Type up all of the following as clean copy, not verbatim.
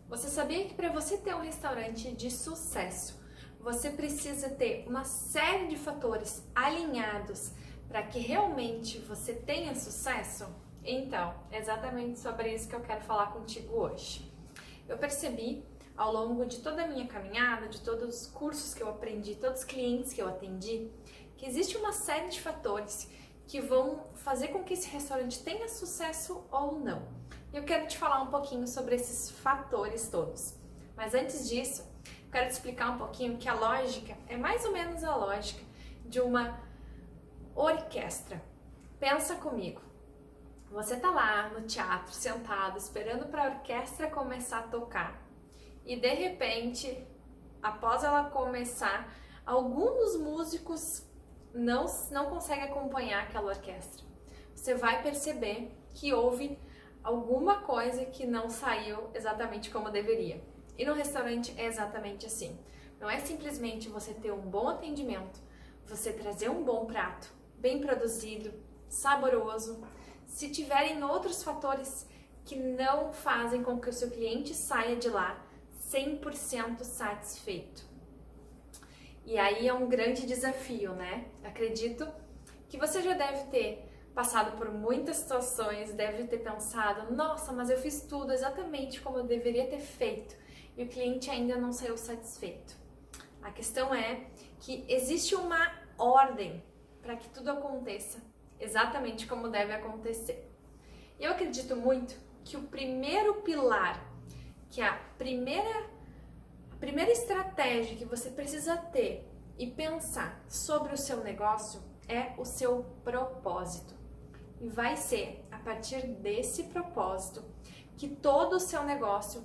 Você sabia que para você ter um restaurante de sucesso, você precisa ter uma série de fatores alinhados para que realmente você tenha sucesso? Então, é exatamente sobre isso que eu quero falar contigo hoje. Eu percebi ao longo de toda a minha caminhada, de todos os cursos que eu aprendi, todos os clientes que eu atendi, que existe uma série de fatores que vão fazer com que esse restaurante tenha sucesso ou não. Eu quero te falar um pouquinho sobre esses fatores todos. Mas antes disso, eu quero te explicar um pouquinho que a lógica é mais ou menos a lógica de uma orquestra. Pensa comigo. Você tá lá no teatro, sentado, esperando para a orquestra começar a tocar. E de repente, após ela começar, algum dos músicos não consegue acompanhar aquela orquestra. Você vai perceber que houve alguma coisa que não saiu exatamente como deveria. E no restaurante é exatamente assim. Não é simplesmente você ter um bom atendimento, você trazer um bom prato, bem produzido, saboroso. Se tiverem outros fatores que não fazem com que o seu cliente saia de lá 100% satisfeito. E aí é um grande desafio, né? Acredito que você já deve ter passado por muitas situações, deve ter pensado, nossa, mas eu fiz tudo exatamente como eu deveria ter feito e o cliente ainda não saiu satisfeito. A questão é que existe uma ordem para que tudo aconteça exatamente como deve acontecer. E eu acredito muito que o primeiro pilar, que a primeira estratégia que você precisa ter e pensar sobre o seu negócio é o seu propósito. E vai ser a partir desse propósito que todo o seu negócio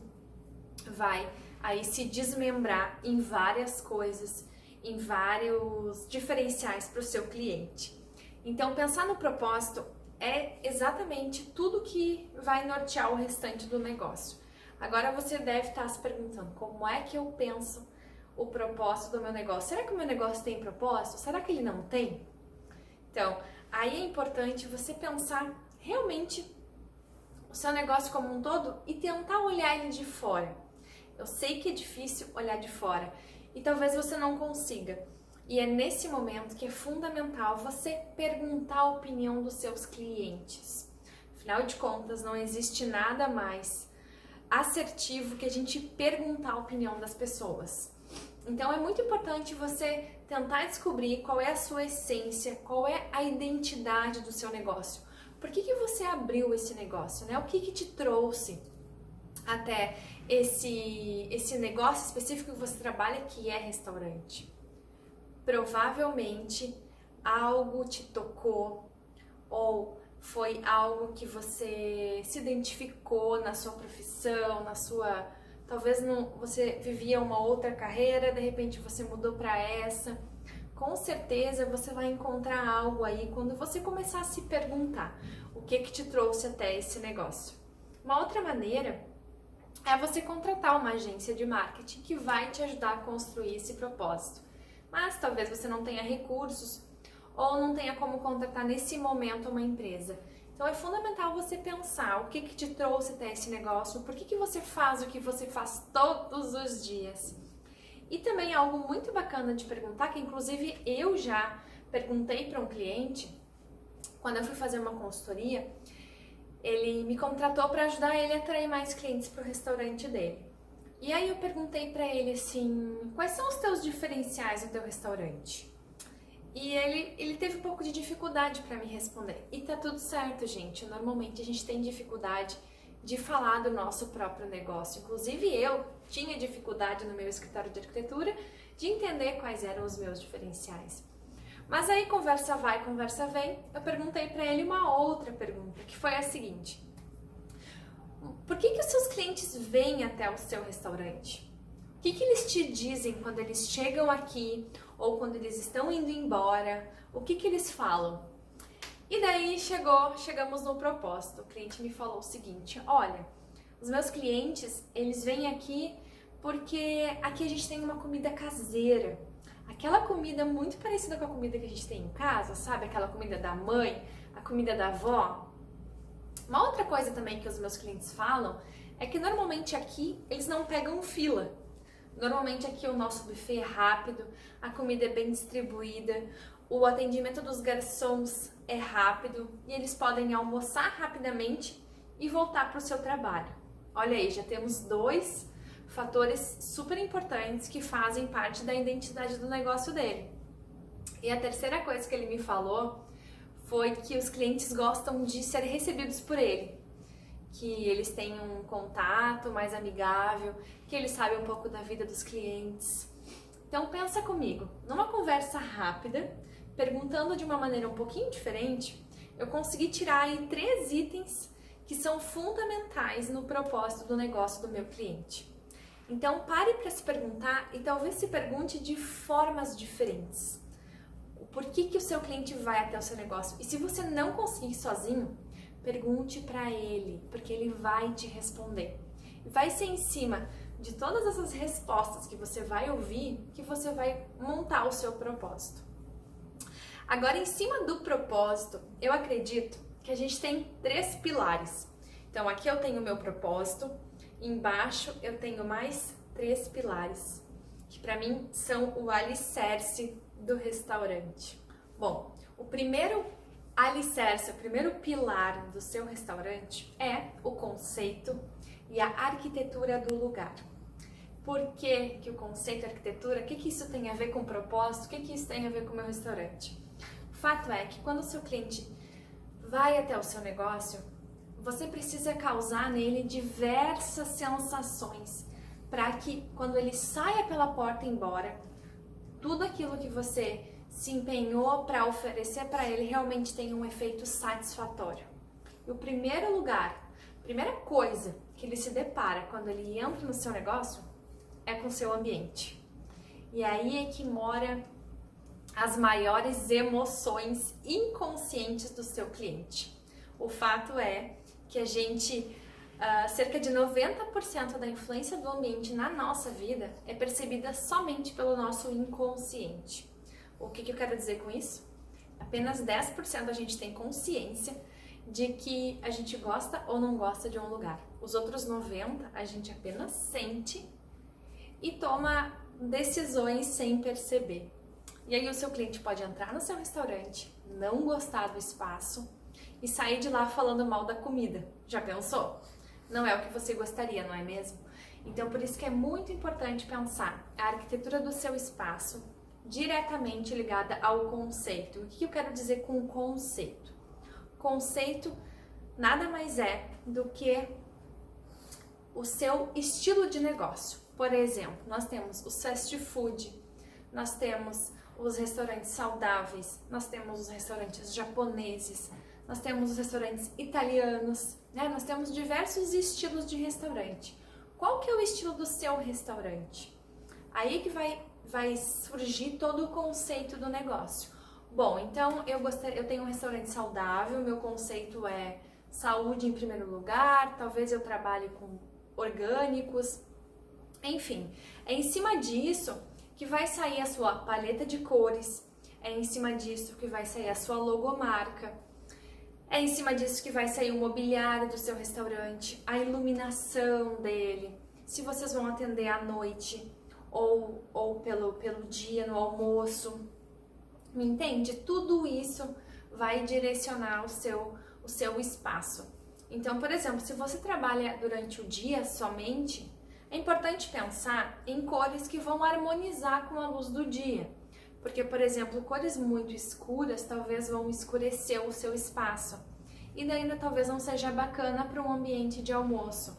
vai aí se desmembrar em várias coisas, em vários diferenciais para o seu cliente. Então, pensar no propósito é exatamente tudo que vai nortear o restante do negócio. Agora você deve estar se perguntando, como é que eu penso o propósito do meu negócio? Será que o meu negócio tem propósito? Será que ele não tem? Então, aí é importante você pensar realmente o seu negócio como um todo e tentar olhar ele de fora. Eu sei que é difícil olhar de fora e talvez você não consiga. E é nesse momento que é fundamental você perguntar a opinião dos seus clientes. Afinal de contas, não existe nada mais assertivo que a gente perguntar a opinião das pessoas. Então é muito importante você tentar descobrir qual é a sua essência, qual é a identidade do seu negócio. Por que você abriu esse negócio, né? O que te trouxe até esse negócio específico que você trabalha, que é restaurante? Provavelmente algo te tocou ou foi algo que você se identificou na sua profissão, talvez você vivia uma outra carreira, de repente você mudou para essa. Com certeza você vai encontrar algo aí quando você começar a se perguntar o que te trouxe até esse negócio. Uma outra maneira é você contratar uma agência de marketing que vai te ajudar a construir esse propósito. Mas talvez você não tenha recursos ou não tenha como contratar nesse momento uma empresa. Então é fundamental você pensar o que te trouxe até esse negócio, por que você faz o que você faz todos os dias. E também algo muito bacana de perguntar, que inclusive eu já perguntei para um cliente, quando eu fui fazer uma consultoria, ele me contratou para ajudar ele a atrair mais clientes para o restaurante dele. E aí eu perguntei para ele assim, quais são os teus diferenciais no teu restaurante? E ele teve um pouco de dificuldade para me responder. E tá tudo certo, gente. Normalmente a gente tem dificuldade de falar do nosso próprio negócio. Inclusive eu tinha dificuldade no meu escritório de arquitetura de entender quais eram os meus diferenciais. Mas aí conversa vai, conversa vem, eu perguntei para ele uma outra pergunta, que foi a seguinte: por que os seus clientes vêm até o seu restaurante? O que eles te dizem quando eles chegam aqui ou quando eles estão indo embora? O que eles falam? E daí chegamos no propósito. O cliente me falou o seguinte: olha, os meus clientes, eles vêm aqui porque aqui a gente tem uma comida caseira. Aquela comida muito parecida com a comida que a gente tem em casa, sabe? Aquela comida da mãe, a comida da avó. Uma outra coisa também que os meus clientes falam é que normalmente aqui eles não pegam fila. Normalmente aqui o nosso buffet é rápido, a comida é bem distribuída, o atendimento dos garçons é rápido e eles podem almoçar rapidamente e voltar para o seu trabalho. Olha aí, já temos 2 fatores super importantes que fazem parte da identidade do negócio dele. E a terceira coisa que ele me falou foi que os clientes gostam de ser recebidos por ele, que eles têm um contato mais amigável, que ele sabe um pouco da vida dos clientes. Então pensa comigo, numa conversa rápida, perguntando de uma maneira um pouquinho diferente, eu consegui tirar aí 3 itens que são fundamentais no propósito do negócio do meu cliente. Então pare para se perguntar e talvez se pergunte de formas diferentes. Por que o seu cliente vai até o seu negócio? E se você não conseguir sozinho, pergunte para ele, porque ele vai te responder. E vai ser em cima de todas essas respostas que você vai ouvir que você vai montar o seu propósito. Agora, em cima do propósito, eu acredito que a gente tem 3 pilares. Então, aqui eu tenho o meu propósito, embaixo eu tenho mais 3 pilares, que para mim são o alicerce do restaurante. Bom, o primeiro alicerce, o primeiro pilar do seu restaurante é o conceito e a arquitetura do lugar. Por que o conceito e a arquitetura, o que isso tem a ver com o propósito, o que isso tem a ver com o meu restaurante? O fato é que quando o seu cliente vai até o seu negócio, você precisa causar nele diversas sensações para que quando ele saia pela porta e embora, tudo aquilo que você se empenhou para oferecer para ele realmente tenha um efeito satisfatório. E o primeiro lugar, a primeira coisa que ele se depara quando ele entra no seu negócio é com o seu ambiente. E aí é que mora as maiores emoções inconscientes do seu cliente. O fato é que a gente, cerca de 90% da influência do ambiente na nossa vida é percebida somente pelo nosso inconsciente. O que eu quero dizer com isso? Apenas 10% a gente tem consciência de que a gente gosta ou não gosta de um lugar. Os outros 90% a gente apenas sente e toma decisões sem perceber. E aí o seu cliente pode entrar no seu restaurante, não gostar do espaço e sair de lá falando mal da comida. Já pensou? Não é o que você gostaria, não é mesmo? Então por isso que é muito importante pensar a arquitetura do seu espaço diretamente ligada ao conceito. O que eu quero dizer com conceito? Conceito nada mais é do que o seu estilo de negócio. Por exemplo, nós temos o fast food, nós temos os restaurantes saudáveis, nós temos os restaurantes japoneses, nós temos os restaurantes italianos, né? Nós temos diversos estilos de restaurante. Qual que é o estilo do seu restaurante? Aí que vai surgir todo o conceito do negócio. Bom, então eu tenho um restaurante saudável, meu conceito é saúde em primeiro lugar, talvez eu trabalhe com orgânicos, enfim, é em cima disso que vai sair a sua paleta de cores, é em cima disso que vai sair a sua logomarca, é em cima disso que vai sair o mobiliário do seu restaurante, a iluminação dele, se vocês vão atender à noite ou pelo dia, no almoço, me entende? Tudo isso vai direcionar o seu espaço. Então, por exemplo, se você trabalha durante o dia somente, é importante pensar em cores que vão harmonizar com a luz do dia. Porque, por exemplo, cores muito escuras talvez vão escurecer o seu espaço. E daí talvez não seja bacana para um ambiente de almoço.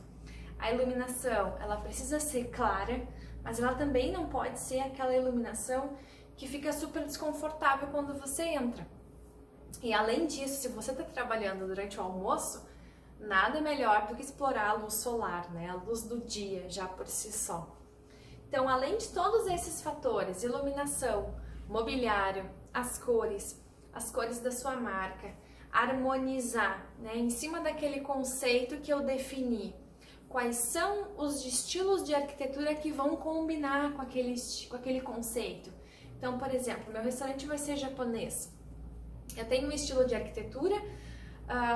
A iluminação, ela precisa ser clara, mas ela também não pode ser aquela iluminação que fica super desconfortável quando você entra. E além disso, se você está trabalhando durante o almoço, nada melhor do que explorar a luz solar, né? A luz do dia já por si só. Então, além de todos esses fatores, iluminação, mobiliário, as cores da sua marca, harmonizar, né? Em cima daquele conceito que eu defini, quais são os estilos de arquitetura que vão combinar com aquele conceito. Então, por exemplo, meu restaurante vai ser japonês. Eu tenho um estilo de arquitetura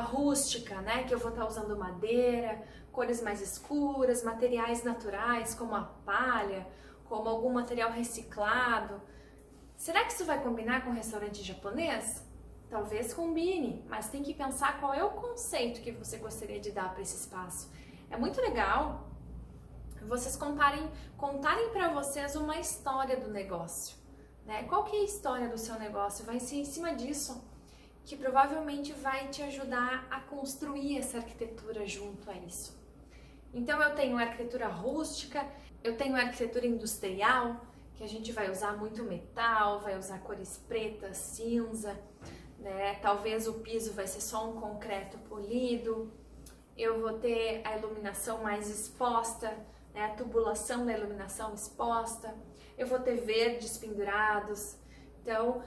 rústica, né? Que eu vou estar usando madeira, cores mais escuras, materiais naturais como a palha, como algum material reciclado. Será que isso vai combinar com um restaurante japonês? Talvez combine, mas tem que pensar qual é o conceito que você gostaria de dar para esse espaço. É muito legal vocês contarem para vocês uma história do negócio, né? Qual que é a história do seu negócio? Vai ser em cima disso que provavelmente vai te ajudar a construir essa arquitetura junto a isso. Então eu tenho arquitetura rústica, eu tenho arquitetura industrial, que a gente vai usar muito metal, vai usar cores preta, cinza, né? Talvez o piso vai ser só um concreto polido. Eu vou ter a iluminação mais exposta, né? A tubulação da iluminação exposta. Eu vou ter verdes pendurados. Então,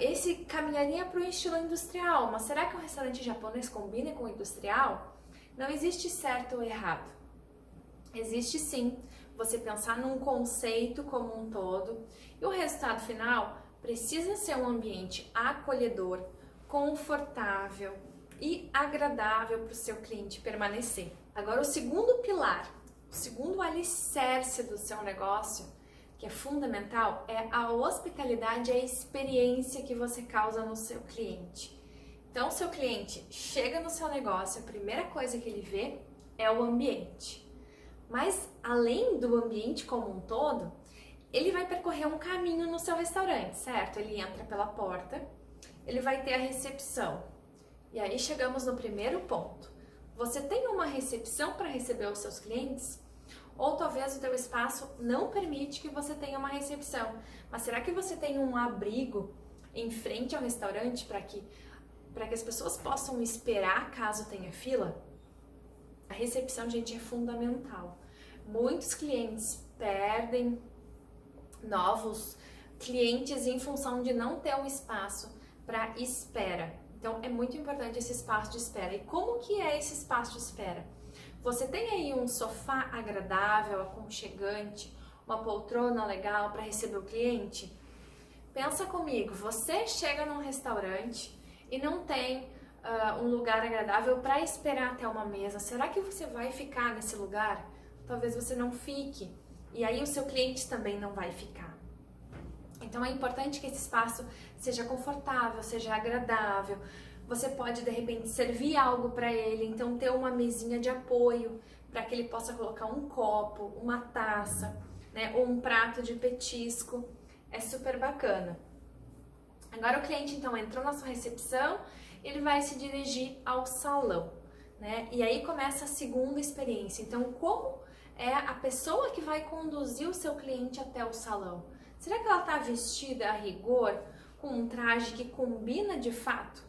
esse caminharia para o estilo industrial. Mas será que um restaurante japonês combina com o industrial? Não existe certo ou errado. Existe sim você pensar num conceito como um todo, e o resultado final precisa ser um ambiente acolhedor, confortável e agradável para o seu cliente permanecer. Agora, o segundo pilar, o segundo alicerce do seu negócio, que é fundamental, é a hospitalidade e a experiência que você causa no seu cliente. Então, o seu cliente chega no seu negócio, a primeira coisa que ele vê é o ambiente. Mas, além do ambiente como um todo, ele vai percorrer um caminho no seu restaurante, certo? Ele entra pela porta, ele vai ter a recepção. E aí chegamos no primeiro ponto. Você tem uma recepção para receber os seus clientes? Ou talvez o teu espaço não permite que você tenha uma recepção. Mas será que você tem um abrigo em frente ao restaurante para que as pessoas possam esperar caso tenha fila? A recepção, gente, é fundamental. Muitos clientes perdem novos clientes em função de não ter um espaço para espera. Então, é muito importante esse espaço de espera. E como que é esse espaço de espera? Você tem aí um sofá agradável, aconchegante, uma poltrona legal para receber o cliente? Pensa comigo, você chega num restaurante e não tem um lugar agradável para esperar até uma mesa. Será que você vai ficar nesse lugar? Talvez você não fique. E aí o seu cliente também não vai ficar. Então é importante que esse espaço seja confortável, seja agradável. Você pode de repente servir algo para ele, então ter uma mesinha de apoio para que ele possa colocar um copo, uma taça, né, ou um prato de petisco. É super bacana. Agora o cliente então entrou na sua recepção, ele vai se dirigir ao salão, né? E aí começa a segunda experiência. Então, como é a pessoa que vai conduzir o seu cliente até o salão? Será que ela está vestida a rigor, com um traje que combina de fato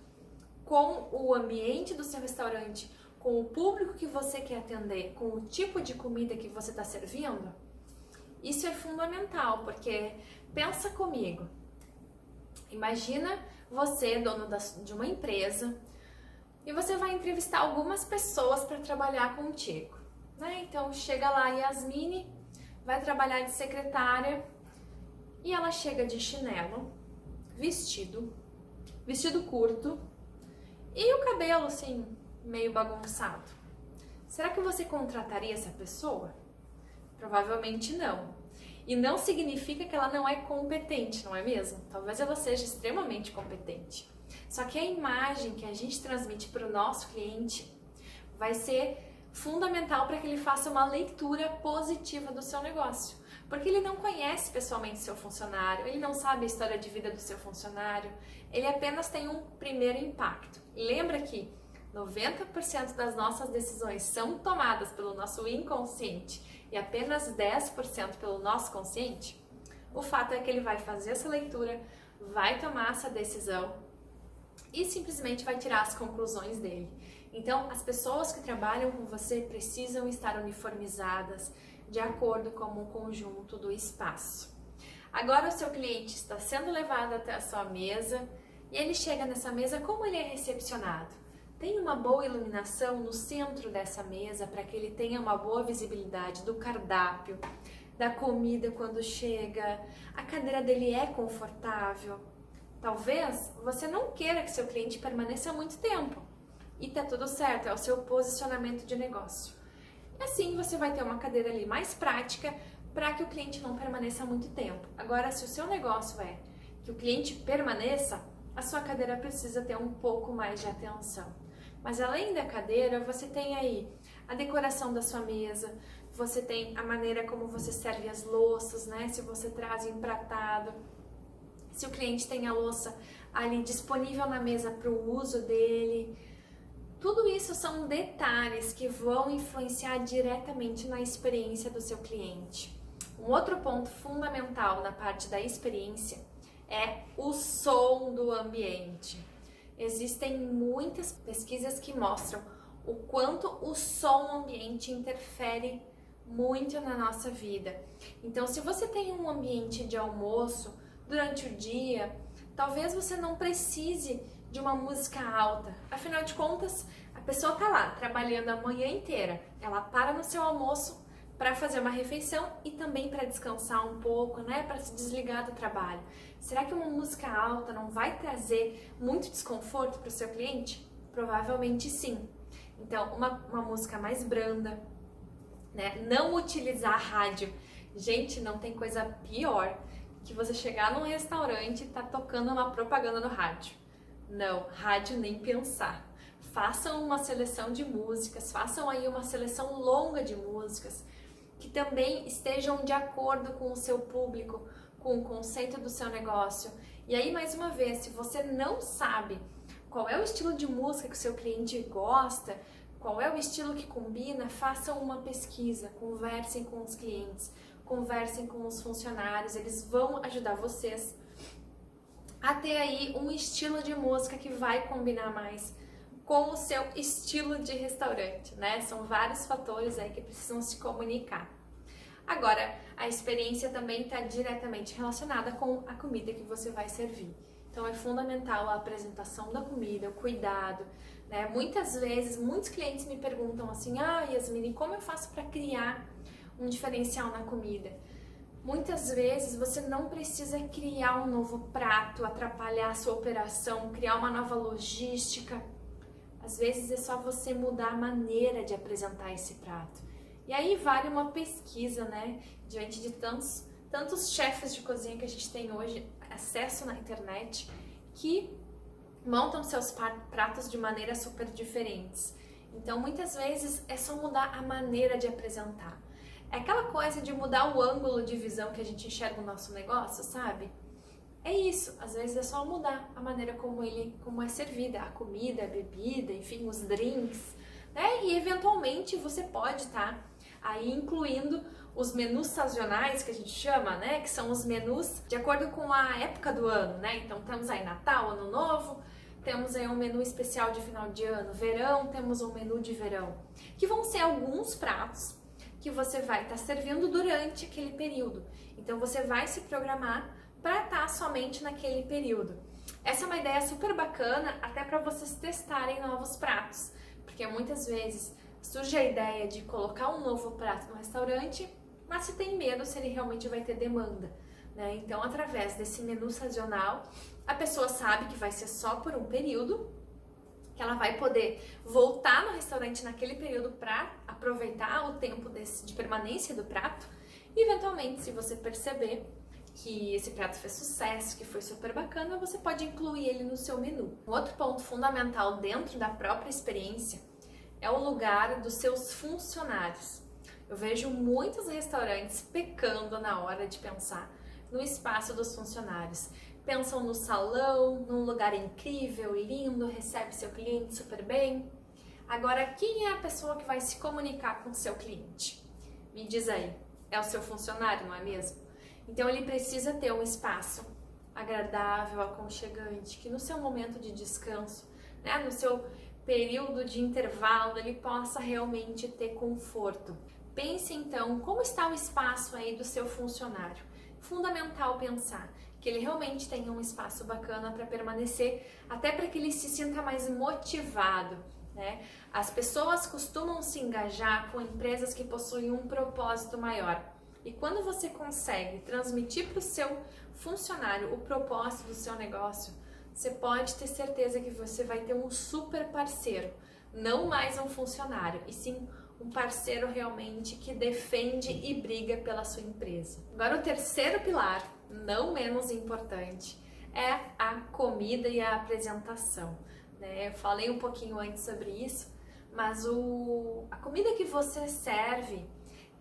com o ambiente do seu restaurante, com o público que você quer atender, com o tipo de comida que você está servindo? Isso é fundamental, porque pensa comigo. Imagina você, dono de uma empresa, e você vai entrevistar algumas pessoas para trabalhar contigo, né? Então chega lá a Yasmine, vai trabalhar de secretária, e ela chega de chinelo, vestido curto e o cabelo assim meio bagunçado. Será que você contrataria essa pessoa? Provavelmente não. E não significa que ela não é competente, não é mesmo? Talvez ela seja extremamente competente. Só que a imagem que a gente transmite para o nosso cliente vai ser fundamental para que ele faça uma leitura positiva do seu negócio. Porque ele não conhece pessoalmente o seu funcionário, ele não sabe a história de vida do seu funcionário, ele apenas tem um primeiro impacto. E lembra que 90% das nossas decisões são tomadas pelo nosso inconsciente e apenas 10% pelo nosso consciente? O fato é que ele vai fazer essa leitura, vai tomar essa decisão e simplesmente vai tirar as conclusões dele. Então, as pessoas que trabalham com você precisam estar uniformizadas de acordo com o conjunto do espaço. Agora o seu cliente está sendo levado até a sua mesa e ele chega nessa mesa, como ele é recepcionado? Tem uma boa iluminação no centro dessa mesa para que ele tenha uma boa visibilidade do cardápio, da comida quando chega, a cadeira dele é confortável. Talvez você não queira que seu cliente permaneça muito tempo e tá tudo certo, é o seu posicionamento de negócio. E assim você vai ter uma cadeira ali mais prática para que o cliente não permaneça muito tempo. Agora, se o seu negócio é que o cliente permaneça, a sua cadeira precisa ter um pouco mais de atenção. Mas além da cadeira, você tem aí a decoração da sua mesa, você tem a maneira como você serve as louças, né? Se você traz empratado, se o cliente tem a louça ali disponível na mesa para o uso dele. Tudo isso são detalhes que vão influenciar diretamente na experiência do seu cliente. Um outro ponto fundamental na parte da experiência é o som do ambiente. Existem muitas pesquisas que mostram o quanto o som ambiente interfere muito na nossa vida. Então, se você tem um ambiente de almoço durante o dia, talvez você não precise de uma música alta. Afinal de contas, a pessoa tá lá trabalhando a manhã inteira. Ela para no seu almoço para fazer uma refeição e também para descansar um pouco, né, para se desligar do trabalho. Será que uma música alta não vai trazer muito desconforto para o seu cliente? Provavelmente sim. Então, uma música mais branda, né? Não utilizar rádio. Gente, não tem coisa pior que você chegar num restaurante e tá tocando uma propaganda no rádio. Não, rádio nem pensar. Façam uma seleção de músicas, façam aí uma seleção longa de músicas que também estejam de acordo com o seu público, com o conceito do seu negócio. E aí, mais uma vez, se você não sabe qual é o estilo de música que o seu cliente gosta, qual é o estilo que combina, façam uma pesquisa, conversem com os clientes, conversem com os funcionários, eles vão ajudar vocês a ter aí um estilo de música que vai combinar mais com o seu estilo de restaurante, né? São vários fatores aí que precisam se comunicar. Agora, a experiência também está diretamente relacionada com a comida que você vai servir. Então, é fundamental a apresentação da comida, o cuidado, né? Muitas vezes, muitos clientes me perguntam assim, Yasmine, como eu faço para criar um diferencial na comida? Muitas vezes você não precisa criar um novo prato, atrapalhar a sua operação, criar uma nova logística. Às vezes é só você mudar a maneira de apresentar esse prato. E aí vale uma pesquisa, né? Diante de tantos chefes de cozinha que a gente tem hoje, acesso na internet, que montam seus pratos de maneiras super diferentes. Então, muitas vezes é só mudar a maneira de apresentar. É aquela coisa de mudar o ângulo de visão que a gente enxerga o nosso negócio, sabe? É isso, às vezes é só mudar a maneira como é servida, a comida, a bebida, enfim, os drinks, né? E eventualmente você pode estar aí incluindo os menus sazonais, que a gente chama, né? Que são os menus de acordo com a época do ano, né? Então temos aí Natal, Ano Novo, temos aí um menu especial de final de ano, verão, temos um menu de verão, que vão ser alguns pratos que você vai estar servindo durante aquele período. Então você vai se programar para estar somente naquele período. Essa é uma ideia super bacana até para vocês testarem novos pratos, porque muitas vezes surge a ideia de colocar um novo prato no restaurante, mas se tem medo se ele realmente vai ter demanda, né? Então, através desse menu sazonal, a pessoa sabe que vai ser só por um período, que ela vai poder voltar no restaurante naquele período para aproveitar o tempo de permanência do prato e, eventualmente, se você perceber que esse prato fez sucesso, que foi super bacana, você pode incluir ele no seu menu. Um outro ponto fundamental dentro da própria experiência é o lugar dos seus funcionários. Eu vejo muitos restaurantes pecando na hora de pensar no espaço dos funcionários. Pensam no salão, num lugar incrível, lindo, recebe seu cliente super bem. Agora, quem é a pessoa que vai se comunicar com o seu cliente? Me diz aí, é o seu funcionário, não é mesmo? Então ele precisa ter um espaço agradável, aconchegante, que no seu momento de descanso, né, no seu período de intervalo, ele possa realmente ter conforto. Pense então como está o espaço aí do seu funcionário. Fundamental pensar que ele realmente tenha um espaço bacana para permanecer, até para que ele se sinta mais motivado, né? As pessoas costumam se engajar com empresas que possuem um propósito maior. E quando você consegue transmitir para o seu funcionário o propósito do seu negócio, você pode ter certeza que você vai ter um super parceiro, não mais um funcionário, e sim um parceiro realmente que defende e briga pela sua empresa. Agora, o terceiro pilar, não menos importante, é a comida e a apresentação, né? Eu falei um pouquinho antes sobre isso, mas a comida que você serve,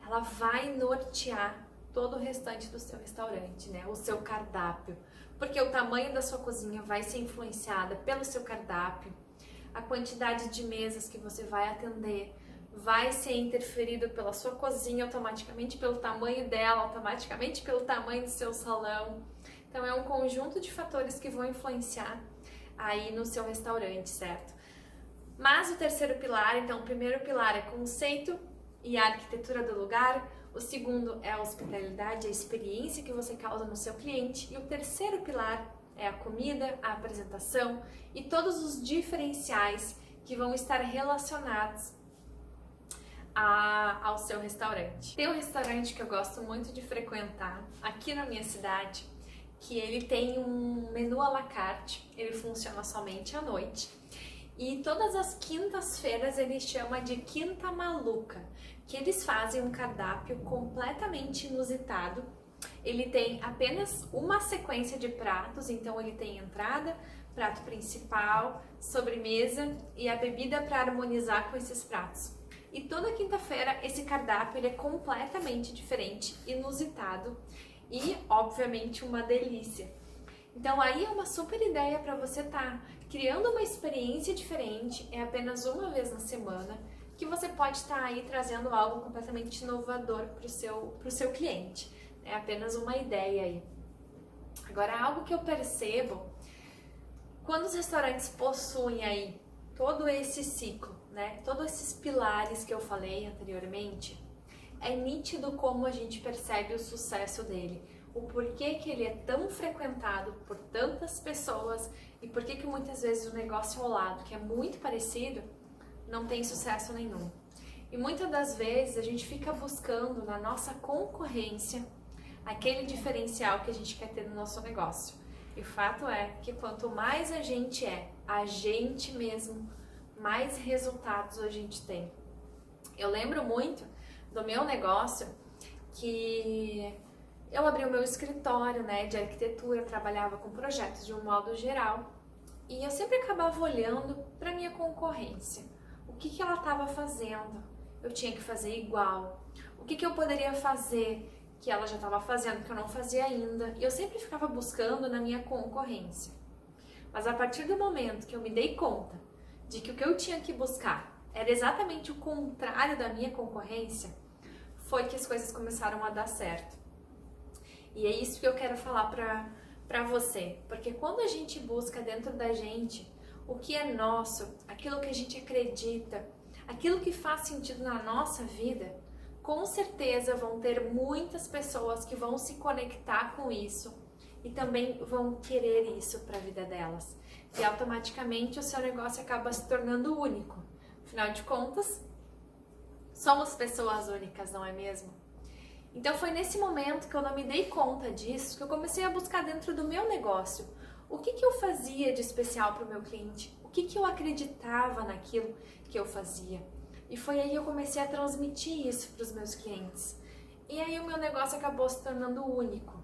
ela vai nortear todo o restante do seu restaurante, né? O seu cardápio, porque o tamanho da sua cozinha vai ser influenciada pelo seu cardápio, a quantidade de mesas que você vai atender vai ser interferido pela sua cozinha, automaticamente pelo tamanho dela, automaticamente pelo tamanho do seu salão. Então é um conjunto de fatores que vão influenciar aí no seu restaurante, certo? Mas o terceiro pilar, então o primeiro pilar é conceito e a arquitetura do lugar, o segundo é a hospitalidade, a experiência que você causa no seu cliente, e o terceiro pilar é a comida, a apresentação e todos os diferenciais que vão estar relacionados ao seu restaurante. Tem um restaurante que eu gosto muito de frequentar aqui na minha cidade, que ele tem um menu à la carte, ele funciona somente à noite. E todas as quintas-feiras ele chama de Quinta Maluca, que eles fazem um cardápio completamente inusitado. Ele tem apenas uma sequência de pratos, então ele tem entrada, prato principal, sobremesa e a bebida para harmonizar com esses pratos. E toda quinta-feira esse cardápio ele é completamente diferente, inusitado e, obviamente, uma delícia. Então aí é uma super ideia para você estar criando uma experiência diferente, é apenas uma vez na semana, que você pode estar aí trazendo algo completamente inovador para o seu cliente. É apenas uma ideia aí. Agora, algo que eu percebo, quando os restaurantes possuem aí todo esse ciclo, né, todos esses pilares que eu falei anteriormente, é nítido como a gente percebe o sucesso dele, o porquê que ele é tão frequentado por tantas pessoas e porquê que muitas vezes o negócio ao lado, que é muito parecido, não tem sucesso nenhum. E muitas das vezes a gente fica buscando na nossa concorrência aquele diferencial que a gente quer ter no nosso negócio. E o fato é que quanto mais a gente mesmo, mais resultados a gente tem. Eu lembro muito do meu negócio que eu abri o meu escritório, né, de arquitetura, trabalhava com projetos de um modo geral e eu sempre acabava olhando para minha concorrência. O que ela estava fazendo? Eu tinha que fazer igual. O que eu poderia fazer que ela já estava fazendo, que eu não fazia ainda? E eu sempre ficava buscando na minha concorrência. Mas a partir do momento que eu me dei conta de que o que eu tinha que buscar era exatamente o contrário da minha concorrência, foi que as coisas começaram a dar certo. E é isso que eu quero falar pra você, porque quando a gente busca dentro da gente o que é nosso, aquilo que a gente acredita, aquilo que faz sentido na nossa vida, com certeza vão ter muitas pessoas que vão se conectar com isso e também vão querer isso para a vida delas. E automaticamente o seu negócio acaba se tornando único. Afinal de contas, somos pessoas únicas, não é mesmo? Então foi nesse momento que eu não me dei conta disso, que eu comecei a buscar dentro do meu negócio o que eu fazia de especial para o meu cliente, o que eu acreditava naquilo que eu fazia. E foi aí que eu comecei a transmitir isso para os meus clientes. E aí o meu negócio acabou se tornando único.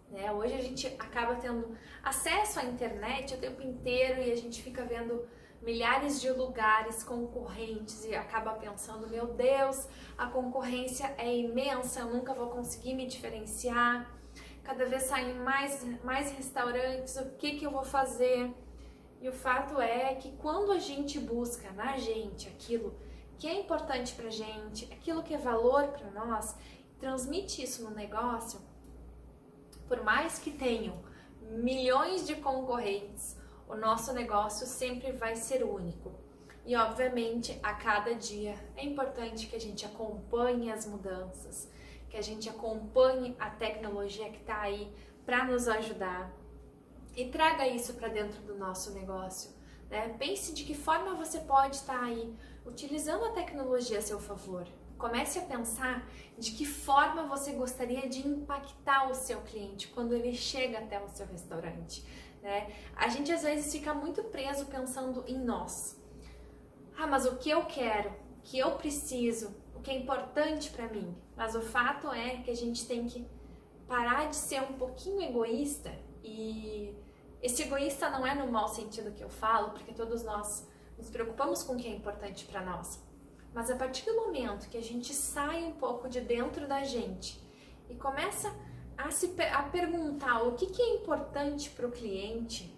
Né? Hoje a gente acaba tendo acesso à internet o tempo inteiro e a gente fica vendo milhares de lugares concorrentes e acaba pensando, meu Deus, a concorrência é imensa, eu nunca vou conseguir me diferenciar, cada vez saem mais restaurantes, o que eu vou fazer? E o fato é que quando a gente busca na gente aquilo que é importante pra gente, aquilo que é valor para nós, transmite isso no negócio, por mais que tenham milhões de concorrentes, o nosso negócio sempre vai ser único. E obviamente a cada dia é importante que a gente acompanhe as mudanças, que a gente acompanhe a tecnologia que está aí para nos ajudar e traga isso para dentro do nosso negócio. Né? Pense de que forma você pode estar aí utilizando a tecnologia a seu favor. Comece a pensar de que forma você gostaria de impactar o seu cliente quando ele chega até o seu restaurante. Né? A gente às vezes fica muito preso pensando em nós. Ah, mas o que eu quero? que eu preciso, o que é importante para mim. Mas o fato é que a gente tem que parar de ser um pouquinho egoísta, e esse egoísta não é no mau sentido que eu falo, porque todos nós nos preocupamos com o que é importante para nós. Mas a partir do momento que a gente sai um pouco de dentro da gente e começa a perguntar o que é importante para o cliente,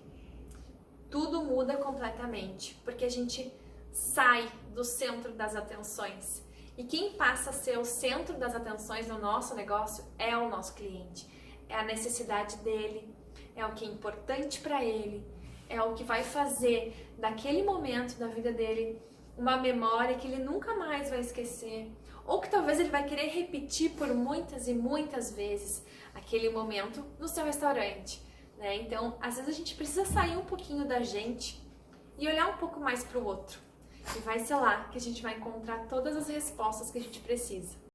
tudo muda completamente, porque a gente sai do centro das atenções. E quem passa a ser o centro das atenções no nosso negócio é o nosso cliente. É a necessidade dele, é o que é importante para ele, é o que vai fazer daquele momento da vida dele uma memória que ele nunca mais vai esquecer, ou que talvez ele vai querer repetir por muitas e muitas vezes aquele momento no seu restaurante, né? Então, às vezes a gente precisa sair um pouquinho da gente e olhar um pouco mais para o outro. E vai ser lá que a gente vai encontrar todas as respostas que a gente precisa.